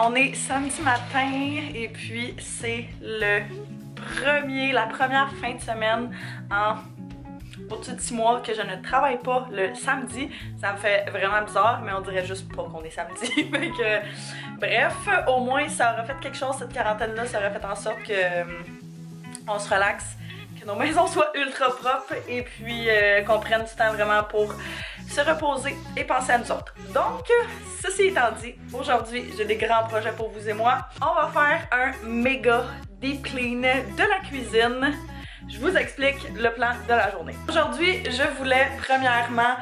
on est samedi matin et puis c'est la première fin de semaine en au-dessus de 6 mois que je ne travaille pas le samedi. Ça me fait vraiment bizarre, mais on dirait juste pas qu'on est samedi. Fait que, bref, au moins ça aurait fait quelque chose, cette quarantaine-là, ça aurait fait en sorte que on se relaxe, que nos maisons soient ultra propres et puis qu'on prenne du temps vraiment pour se reposer et penser à nous autres. Donc, ceci étant dit, aujourd'hui, j'ai des grands projets pour vous et moi. On va faire un méga deep clean de la cuisine. Je vous explique le plan de la journée. Aujourd'hui, je voulais premièrement,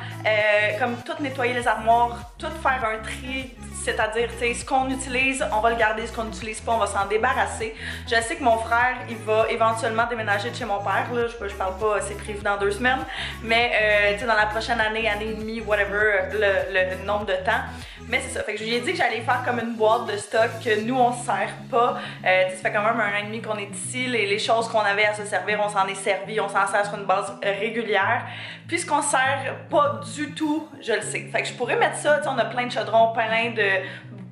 comme tout nettoyer les armoires, tout faire un tri, c'est-à-dire, tu sais, ce qu'on utilise, on va le garder, ce qu'on n'utilise pas, on va s'en débarrasser. Je sais que mon frère, il va éventuellement déménager de chez mon père, là, je parle pas, c'est prévu dans 2 semaines, mais tu sais, dans la prochaine année, année et demie, whatever, le nombre de temps. Mais c'est ça, fait que je lui ai dit que j'allais faire comme une boîte de stock que nous on se sert pas. Ça fait quand même 1 an et demi qu'on est ici, les choses qu'on avait à se servir, on s'en est servi, on s'en sert sur une base régulière. Puis ce qu'on sert pas du tout, je le sais. Fait que je pourrais mettre ça, tu sais, on a plein de chaudrons, plein de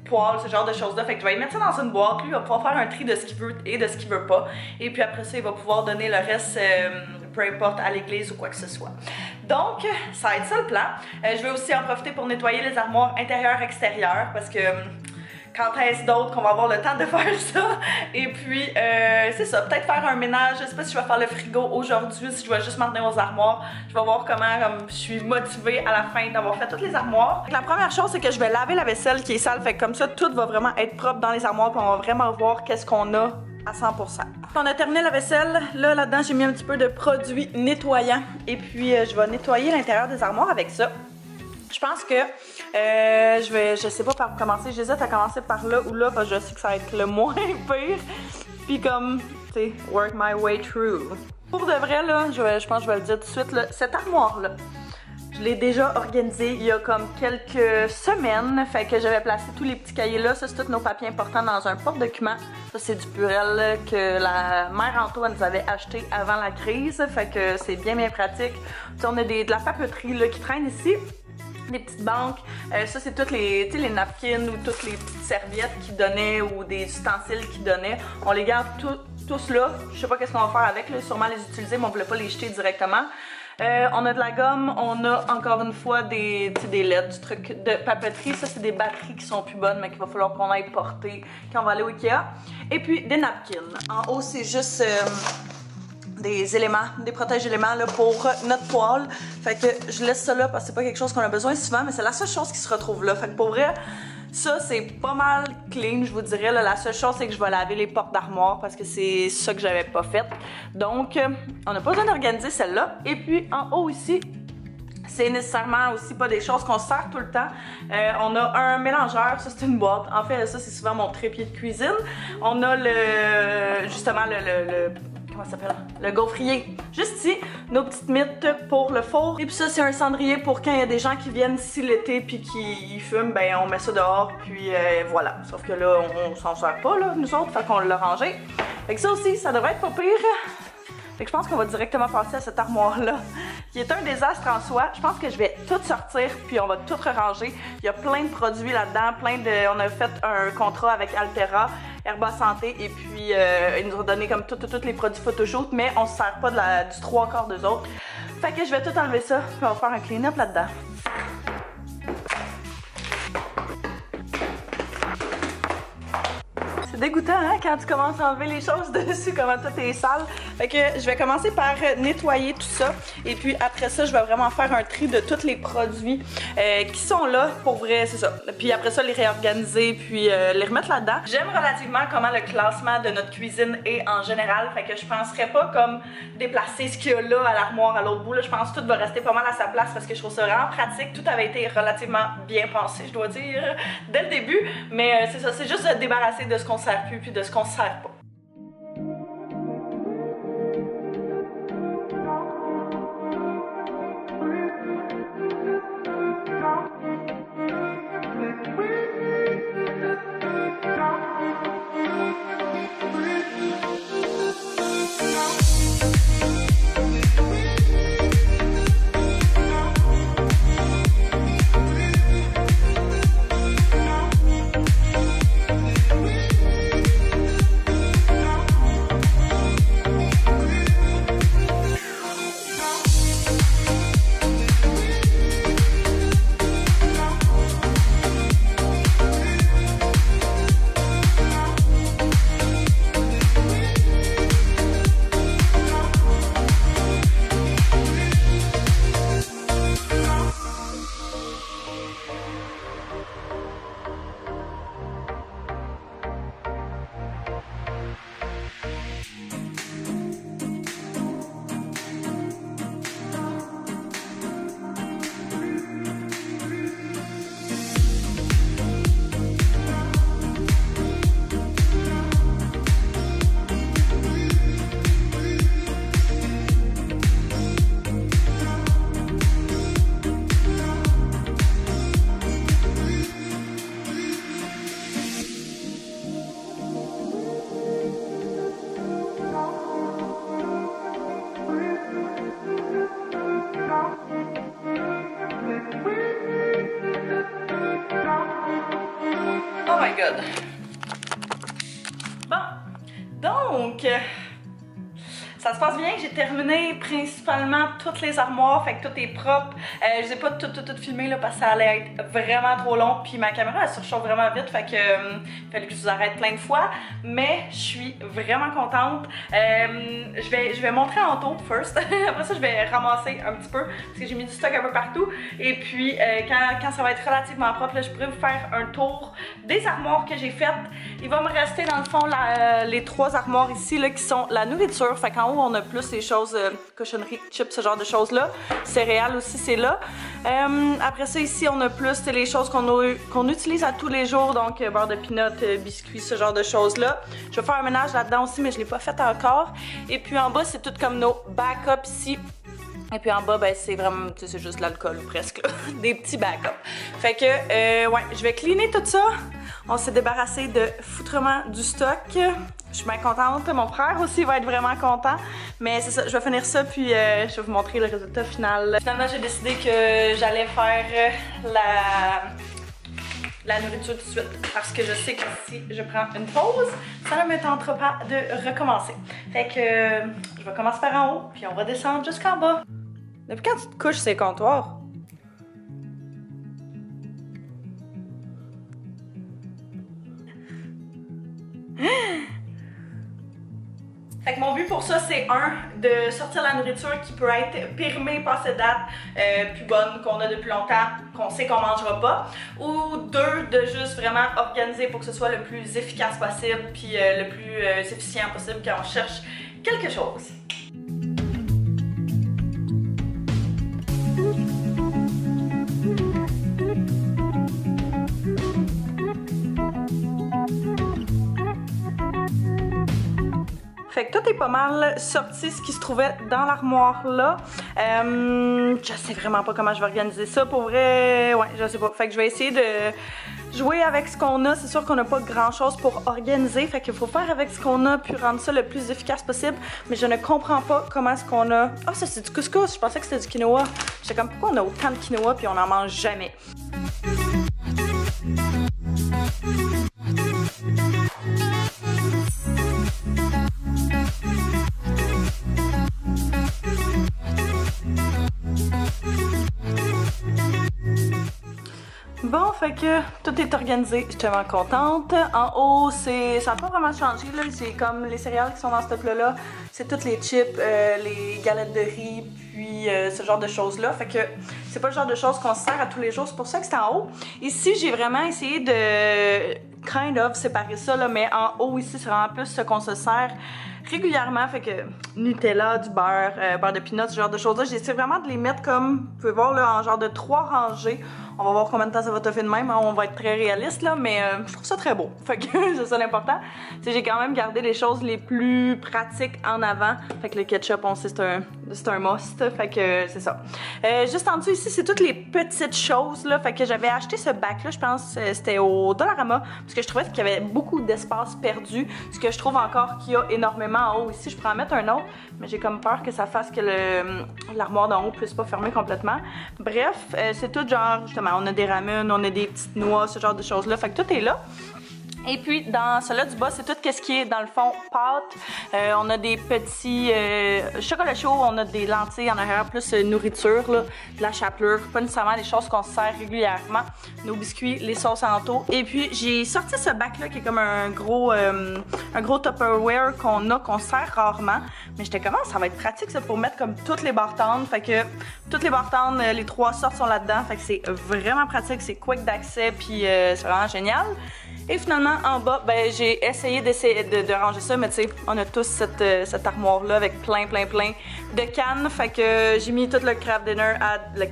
poêles, ce genre de choses là. Fait que je vais mettre ça dans une boîte, lui il va pouvoir faire un tri de ce qu'il veut et de ce qu'il veut pas. Et puis après ça, il va pouvoir donner le reste, peu importe, à l'église ou quoi que ce soit. Donc, ça va être ça le plan. Je vais aussi en profiter pour nettoyer les armoires intérieures-extérieures parce que quand est-ce d'autre qu'on va avoir le temps de faire ça? Et puis, c'est ça, peut-être faire un ménage. Je sais pas si je vais faire le frigo aujourd'hui, si je vais juste m'en tenir aux armoires. Je vais voir comment je suis motivée à la fin d'avoir fait toutes les armoires. La première chose, c'est que je vais laver la vaisselle qui est sale. Fait que comme ça, tout va vraiment être propre dans les armoires. Puis on va vraiment voir qu'est-ce qu'on a à 100%. On a terminé la vaisselle. Là-dedans, j'ai mis un petit peu de produit nettoyant. Et puis, je vais nettoyer l'intérieur des armoires avec ça. Je pense que je sais pas par où commencer. J'hésite à commencer par là ou là parce que je sais que ça va être le moins pire. Puis comme, tu sais, work my way through. Pour de vrai, là, je pense que je vais le dire tout de suite, là, cette armoire-là, je l'ai déjà organisée il y a comme quelques semaines. Fait que j'avais placé tous les petits cahiers là. Ça, c'est tous nos papiers importants dans un porte-document. Ça, c'est du Purell là, que la mère Antoine nous avait acheté avant la crise. Fait que c'est bien pratique. T'sais, on a de la papeterie là, qui traîne ici. Des petites banques, ça c'est toutes les napkins ou toutes les petites serviettes qu'ils donnaient ou des ustensiles qu'ils donnaient. On les garde tous là. Je sais pas qu'est-ce qu'on va faire avec, là. Sûrement les utiliser, mais on voulait pas les jeter directement. On a de la gomme, on a encore une fois des LED, du truc de papeterie. Ça c'est des batteries qui sont plus bonnes mais qu'il va falloir qu'on aille porter quand on va aller au Ikea. Et puis des napkins. En haut c'est juste des éléments, des protège-éléments là, pour notre poêle. Fait que je laisse ça là parce que c'est pas quelque chose qu'on a besoin souvent, mais c'est la seule chose qui se retrouve là. Fait que pour vrai, ça c'est pas mal clean, je vous dirais. Là. La seule chose c'est que je vais laver les portes d'armoire parce que c'est ça que j'avais pas fait. Donc, on n'a pas besoin d'organiser celle-là. Et puis en haut ici, c'est nécessairement aussi pas des choses qu'on sert tout le temps. On a un mélangeur, ça c'est une boîte. En fait, ça c'est souvent mon trépied de cuisine. On a justement comment ça s'appelle? Le gaufrier. Juste ici, nos petites mittes pour le four. Et puis ça, c'est un cendrier pour quand il y a des gens qui viennent ici l'été puis qui fument, ben on met ça dehors puis voilà. Sauf que là, on s'en sert pas, là, nous autres, fait qu'on l'a rangé. Fait que ça aussi, ça devrait être pas pire. Fait que je pense qu'on va directement passer à cette armoire-là, qui est un désastre en soi. Je pense que je vais tout sortir, puis on va tout ranger. Il y a plein de produits là-dedans, on a fait un contrat avec Altera, Herba Santé, et puis ils nous ont donné comme tous les produits photoshoot, mais on se sert pas du 3/4 d'eux autres. Fait que je vais tout enlever ça, puis on va faire un clean-up là-dedans. C'est dégoûtant, hein, quand tu commences à enlever les choses dessus, comment tout est sale. Fait que je vais commencer par nettoyer tout ça. Et puis après ça, je vais vraiment faire un tri de tous les produits qui sont là. Pour vrai, c'est ça. Puis après ça, les réorganiser, puis les remettre là-dedans. J'aime relativement comment le classement de notre cuisine est en général. Fait que je penserais pas comme déplacer ce qu'il y a là à l'armoire à l'autre bout. Là, je pense que tout va rester pas mal à sa place parce que je trouve ça vraiment pratique. Tout avait été relativement bien pensé, je dois dire, dès le début. Mais c'est ça, c'est juste se débarrasser de ce qu'on sert plus puis de ce qu'on sert pas. Oh my god. Bon, donc, ça se passe bien. J'ai terminé principalement toutes les armoires, fait que tout est propre. Je les ai pas tout filmé là, parce que ça allait être vraiment trop long. Puis ma caméra elle surchauffe vraiment vite, fait que il fallait que je vous arrête plein de fois. Mais je suis vraiment contente. Je vais montrer en tour first. Après ça, je vais ramasser un petit peu parce que j'ai mis du stock un peu partout. Et puis quand ça va être relativement propre, là, je pourrais vous faire un tour des armoires que j'ai faites. Il va me rester dans le fond les 3 armoires ici là, qui sont la nourriture. Fait qu'en haut, on a plus les choses, cochonneries, chips, ce genre de choses-là. Céréales aussi, c'est là. Après ça, ici, on a plus les choses qu'on utilise à tous les jours. Donc, beurre de pinot, biscuits, ce genre de choses-là. Je vais faire un ménage là-dedans aussi, mais je ne l'ai pas fait encore. Et puis en bas, c'est tout comme nos backups ici. Et puis en bas, ben, c'est vraiment, c'est juste l'alcool presque, là. Des petits backups. Fait que, ouais, je vais cleaner tout ça. On s'est débarrassé de foutrement du stock. Je suis bien contente. Mon frère aussi va être vraiment content. Mais c'est ça, je vais finir ça puis je vais vous montrer le résultat final. Finalement, j'ai décidé que j'allais faire la nourriture tout de suite parce que je sais que si je prends une pause, ça ne me tentera pas de recommencer. Fait que je vais commencer par en haut puis on va descendre jusqu'en bas. Depuis quand tu te couches ces comptoirs? Fait que mon but pour ça, c'est de sortir la nourriture qui peut être périmée, passée date, plus bonne, qu'on a depuis longtemps, qu'on sait qu'on mangera pas. Ou 2, de juste vraiment organiser pour que ce soit le plus efficace possible, puis le plus efficient possible quand on cherche quelque chose. Fait que tout est pas mal sorti, ce qui se trouvait dans l'armoire là. Je sais vraiment pas comment je vais organiser ça. Pour vrai, ouais, je sais pas. Fait que je vais essayer de jouer avec ce qu'on a. C'est sûr qu'on n'a pas grand chose pour organiser. Fait qu'il faut faire avec ce qu'on a puis rendre ça le plus efficace possible. Mais je ne comprends pas comment est-ce qu'on a... Ah, ça c'est du couscous. Je pensais que c'était du quinoa. J'étais comme, pourquoi on a autant de quinoa puis on n'en mange jamais? Bon, fait que tout est organisé, je suis tellement contente. En haut, ça n'a pas vraiment changé, là. C'est comme les céréales qui sont dans ce plat-là. C'est toutes les chips, les galettes de riz, puis ce genre de choses-là. Fait que c'est pas le genre de choses qu'on se sert à tous les jours, c'est pour ça que c'est en haut. Ici, j'ai vraiment essayé de kind of séparer ça, là, mais en haut, ici, c'est vraiment plus ce qu'on se sert régulièrement, fait que Nutella, du beurre, beurre de pinot, ce genre de choses-là, j'essaie vraiment de les mettre comme, vous pouvez voir là, en genre de 3 rangées. On va voir combien de temps ça va toffer de même, hein, on va être très réaliste là, mais je trouve ça très beau. Fait que c'est ça l'important. J'ai quand même gardé les choses les plus pratiques en avant. Fait que le ketchup, on sait c'est un must, fait que c'est ça. Juste en dessous ici, c'est toutes les petites choses là, fait que j'avais acheté ce bac là, je pense c'était au Dollarama, parce que je trouvais qu'il y avait beaucoup d'espace perdu, ce que je trouve encore qu'il y a énormément en haut ici. Je pourrais en mettre un autre, mais j'ai comme peur que ça fasse que l'armoire d'en haut puisse pas fermer complètement. Bref, c'est tout genre, justement, on a des ramen, on a des petites noix, ce genre de choses-là. Fait que tout est là. Et puis, dans celui-là du bas, c'est tout ce qui est, dans le fond, pâte. On a des petits chocolats chauds, on a des lentilles en arrière, plus nourriture, là, de la chapelure. Pas nécessairement des choses qu'on se sert régulièrement. Nos biscuits, les sauces en taux. Et puis, j'ai sorti ce bac-là qui est comme un gros Tupperware qu'on sert rarement. Mais j'étais comme, ça va être pratique, ça, pour mettre comme toutes les bartendes. Fait que toutes les bartendes, les 3 sortes sont là-dedans. Fait que c'est vraiment pratique, c'est quick d'accès, puis c'est vraiment génial. Et finalement, en bas, ben, j'ai essayé de ranger ça, mais tu sais, on a tous cette armoire-là avec plein de cannes. Fait que j'ai mis tout le craft dinner le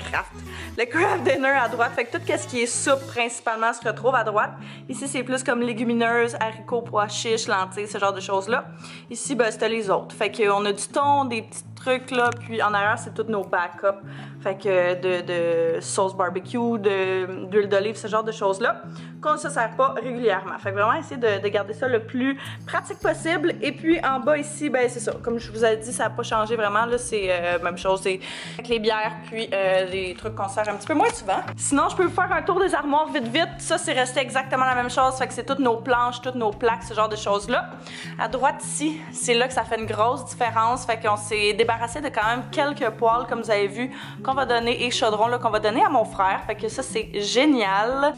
craft dinner à droite. Fait que tout ce qui est soupe, principalement, se retrouve à droite. Ici, c'est plus comme légumineuses, haricots, pois chiches, lentilles, ce genre de choses-là. Ici, ben, c'était les autres. Fait qu'on a du thon, des petits trucs là. Puis en arrière, c'est tous nos backups. Fait que de sauce barbecue, d'huile d'olive, ce genre de choses-là, qu'on ne se sert pas régulièrement. Fait que vraiment essayer de garder ça le plus pratique possible. Et puis en bas ici, ben c'est ça. Comme je vous ai dit, ça n'a pas changé vraiment. Là, c'est même chose, c'est avec les bières, puis les trucs qu'on sert un petit peu moins souvent. Sinon, je peux vous faire un tour des armoires vite vite. Ça, c'est resté exactement la même chose. Fait que c'est toutes nos planches, toutes nos plaques, ce genre de choses-là. À droite ici, c'est là que ça fait une grosse différence. Fait qu'on s'est débarrassé de quand même quelques poêles, comme vous avez vu, qu'on va donner, et chaudrons là qu'on va donner à mon frère. Fait que ça, c'est génial.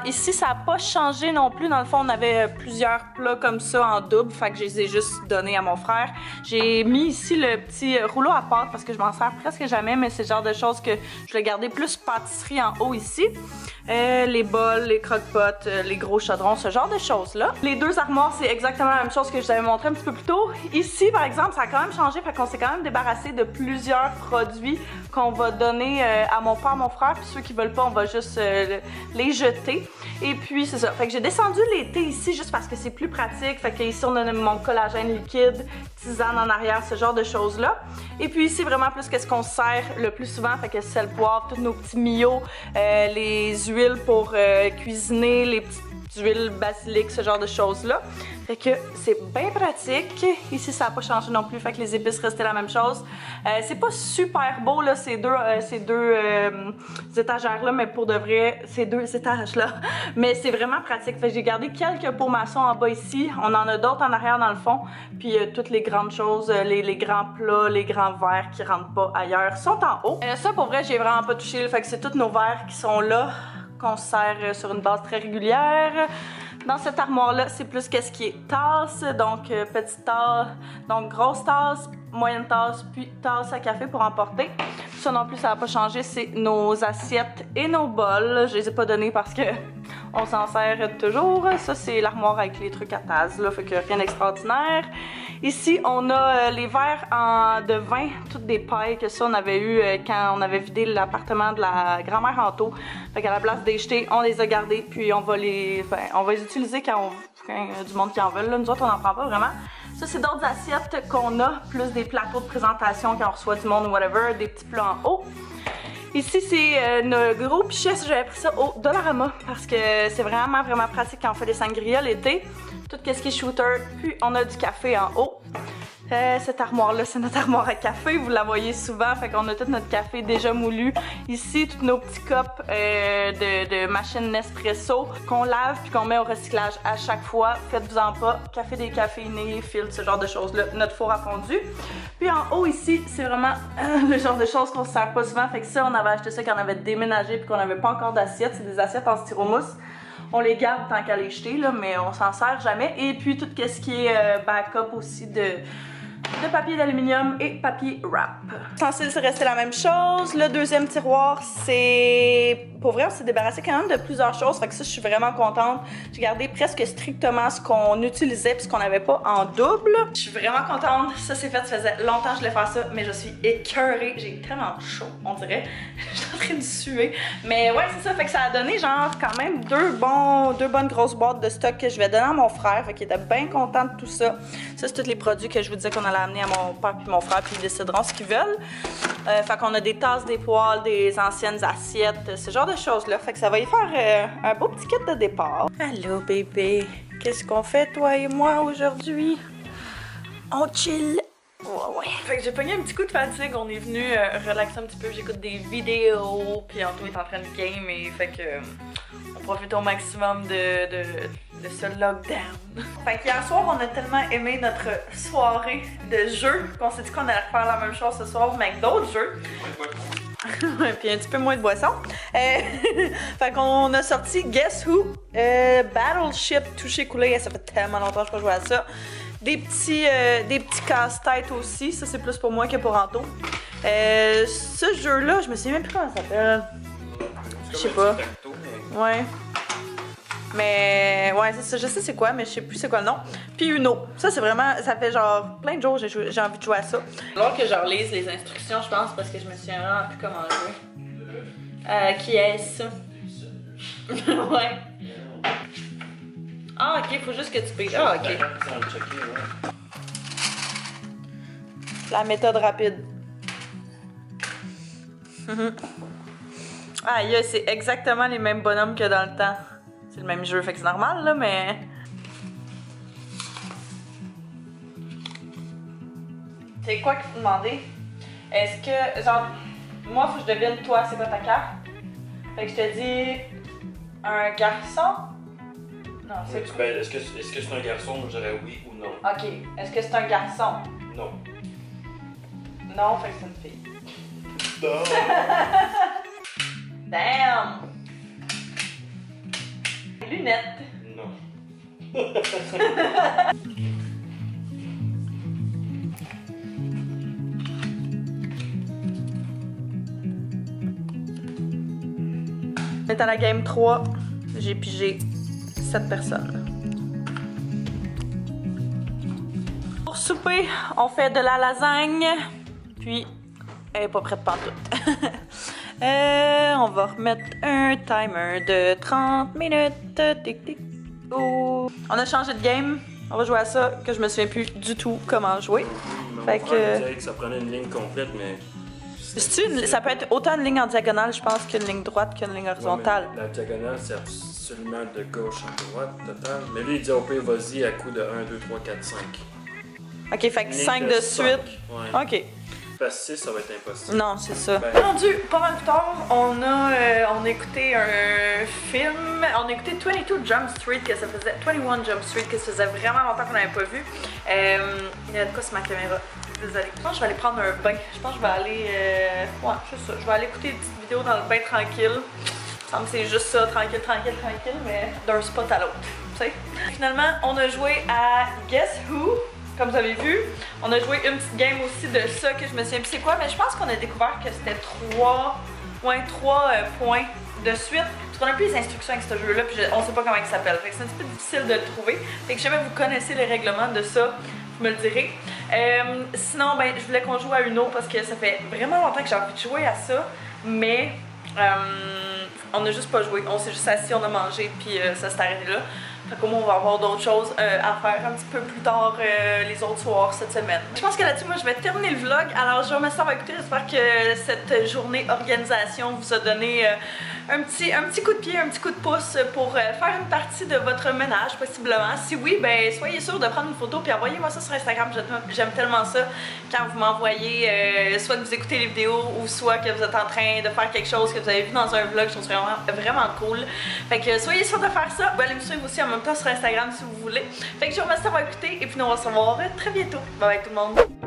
Ici, ça n'a pas changé non plus. Dans le fond, on avait plusieurs plats comme ça en double. Fait que je les ai juste donnés à mon frère. J'ai mis ici le petit rouleau à pâte parce que je m'en sers presque jamais, mais c'est le genre de choses que je vais garder plus pâtisserie en haut ici. Les bols, les croque-pots, les gros chaudrons, ce genre de choses-là. Les deux armoires, c'est exactement la même chose que je vous avais montré un petit peu plus tôt. Ici, par exemple, ça a quand même changé, fait qu'on s'est quand même débarrassé de plusieurs produits qu'on va donner à mon père, mon frère, puis ceux qui veulent pas, on va juste les jeter. Et puis, c'est ça. Fait que j'ai descendu les thés ici juste parce que c'est plus pratique. Fait que ici, on a mon collagène liquide, tisane en arrière, ce genre de choses-là. Et puis ici, vraiment plus qu'est-ce qu'on sert le plus souvent. Fait que sel, poivre, tous nos petits millots, les huiles pour cuisiner, les petites huiles basilic, ce genre de choses-là. Fait que c'est bien pratique. Ici, ça n'a pas changé non plus. Fait que les épices restaient la même chose. C'est pas super beau, là, ces deux étagères-là, mais pour de vrai, ces deux étages-là. Mais c'est vraiment pratique. Fait que j'ai gardé quelques pots maçons en bas ici. On en a d'autres en arrière dans le fond. Puis toutes les grandes choses, les grands plats, les grands verres qui rentrent pas ailleurs sont en haut. Ça, pour vrai, j'ai vraiment pas touché. Fait que c'est tous nos verres qui sont là, qu'on sert sur une base très régulière. Dans cette armoire-là, c'est plus qu'est-ce qui est tasse, donc petite tasse, donc grosse tasse, moyenne tasse, puis tasse à café pour emporter. Ça non plus, ça n'a pas changé, c'est nos assiettes et nos bols. Je les ai pas donnés parce que on s'en sert toujours. Ça, c'est l'armoire avec les trucs à tasse, là, fait que rien d'extraordinaire. Ici, on a les verres de vin, toutes des pailles que ça, on avait eu quand on avait vidé l'appartement de la grand-mère Anto. Fait qu'à la place de les jeter, on les a gardés, puis on va les utiliser quand il y a du monde qui en veut. Là, nous autres, on n'en prend pas vraiment. Ça, c'est d'autres assiettes qu'on a, plus des plateaux de présentation quand on reçoit du monde ou whatever, des petits plats en haut. Ici, c'est nos gros pichets. J'avais pris ça au Dollarama parce que c'est vraiment, vraiment pratique quand on fait des sangria l'été. Tout ce qui est shooter. Puis, on a du café en haut. Cette armoire-là, c'est notre armoire à café. Vous la voyez souvent. Fait qu'on a tout notre café déjà moulu. Ici, tous nos petits cups de machine Nespresso qu'on lave puis qu'on met au recyclage à chaque fois. Faites-vous-en pas. Café décaféiné, filtre, ce genre de choses-là. Notre four à fondu. Puis en haut ici, c'est vraiment le genre de choses qu'on se sert pas souvent. Fait que ça, on avait acheté ça quand on avait déménagé puis qu'on n'avait pas encore d'assiettes. C'est des assiettes en styromousse. On les garde tant qu'à les jeter, là, mais on s'en sert jamais. Et puis tout ce qui est backup aussi de papier d'aluminium et papier wrap. L'ustensile, c'est resté la même chose. Le deuxième tiroir, c'est... Pour vrai, on s'est débarrassé quand même de plusieurs choses. Fait que ça, je suis vraiment contente. J'ai gardé presque strictement ce qu'on utilisait puis ce qu'on n'avait pas en double. Je suis vraiment contente. Ça, c'est fait. Ça faisait longtemps que je voulais faire ça, mais je suis écœurée. J'ai tellement chaud, on dirait. Je suis en train de suer. Mais ouais, c'est ça. Fait que ça a donné genre quand même deux bonnes grosses boîtes de stock que je vais donner à mon frère. Fait qu'il était bien content de tout ça. Ça, c'est tous les produits que je vous disais qu'on allait amener à mon père puis mon frère, puis ils décideront ce qu'ils veulent. Fait qu'on a des tasses, des poêles, des anciennes assiettes, ce genre de choses-là. Fait que ça va y faire un beau petit kit de départ. Allô bébé, qu'est-ce qu'on fait toi et moi aujourd'hui? On chill. Ouais. Fait que j'ai pogné un petit coup de fatigue, on est venu relaxer un petit peu, j'écoute des vidéos, puis Anto est en train de game et fait que on profite au maximum de ce lockdown. Fait qu'hier soir, on a tellement aimé notre soirée de jeux qu'on s'est dit qu'on allait refaire la même chose ce soir, mais avec d'autres jeux. Puis un petit peu moins de boisson. Fait qu'on a sorti Guess Who, Battleship Touché Coulé, ça fait tellement longtemps que je n'ai pas joué à ça. Des petits casse-têtes aussi, ça c'est plus pour moi que pour Anto. Ce jeu-là, je me souviens même plus comment ça s'appelle. Je sais pas. Ouais. Mais ouais, c'est ça, je sais c'est quoi, mais je sais plus c'est quoi le nom. Puis Uno. Ça c'est vraiment, ça fait genre plein de jours j'ai envie de jouer à ça. Alors que je relise les instructions, je pense, parce que je me souviens vraiment plus comment jouer. Qui est-ce? Ouais. Ah ok, faut juste que tu payes. Ah ok. La méthode rapide. Aïe, c'est exactement les mêmes bonhommes que dans le temps. C'est le même jeu, fait que c'est normal, là, mais... C'est quoi que vous demandez? Est-ce que, genre, moi, faut que je devine, toi, c'est quoi ta carte? Fait que je te dis... Un garçon? Non, c'est quoi? Ben, est-ce que c'est un garçon? Moi, j'aurais oui ou non. Ok. Est-ce que c'est un garçon? Non. Non, fait que c'est une fille. Non! Damn! Lunettes. Non. On est à la game 3. J'ai pigé 7 personnes. Pour souper, on fait de la lasagne. Puis, elle est pas prête pantoute. On va remettre un timer de 30 minutes. Tic tic. Oh. On a changé de game. On va jouer à ça, que je me souviens plus du tout comment jouer. Fait que ça prenait une ligne complète, mais... Ça peut être autant une ligne en diagonale, je pense, qu'une ligne droite, qu'une ligne horizontale. Ouais, la diagonale, c'est absolument de gauche à droite, total. Mais lui, il dit au pire, vas-y à coup de 1, 2, 3, 4, 5. Ok, fait que 5 de suite. Ouais. Ok. Parce que 6, ça va être impossible. Non, c'est ça. Ben... Rendu pas mal plus tard, on a écouté un film. On a écouté 22 Jump Street, que ça faisait 21 Jump Street, que ça faisait vraiment longtemps qu'on n'avait pas vu. Il y a de quoi sur ma caméra. Désolée. Je pense que je vais aller prendre un bain. Je pense que je vais aller. Ouais, c'est ça. Je vais aller écouter une petite vidéo dans le bain tranquille. Il me semble que c'est juste ça, tranquille, mais d'un spot à l'autre. Tu sais. Finalement, on a joué à Guess Who. Comme vous avez vu, on a joué une petite game aussi de ça que je me souviens plus c'est quoi, mais je pense qu'on a découvert que c'était 3 points de suite. Parce qu'on a plus les instructions avec ce jeu-là, puis on sait pas comment il s'appelle. Fait que c'est un petit peu difficile de le trouver. Fait que si jamais vous connaissez les règlements de ça, vous me le direz. Sinon, ben, je voulais qu'on joue à Uno parce que ça fait vraiment longtemps que j'ai envie de jouer à ça, mais on n'a juste pas joué. On s'est juste assis, on a mangé, puis ça s'est arrêté là. Fait qu'au moins on va avoir d'autres choses à faire un petit peu plus tard les autres soirs cette semaine. Je pense que là-dessus, moi je vais terminer le vlog. Alors je vous remercie d'avoir écouté. J'espère que cette journée organisation vous a donné un petit coup de pied, un petit coup de pouce pour faire une partie de votre ménage possiblement. Si oui, ben soyez sûr de prendre une photo puis envoyez-moi ça sur Instagram. J'aime tellement ça quand vous m'envoyez soit que vous écoutez les vidéos ou soit que vous êtes en train de faire quelque chose que vous avez vu dans un vlog. Je trouve ça vraiment cool. Fait que soyez sûr de faire ça. Vous pouvez aller me suivre aussi en même temps sur Instagram si vous voulez. Fait que je vous remercie d'avoir écouté et puis nous on va se revoir très bientôt. Bye bye tout le monde.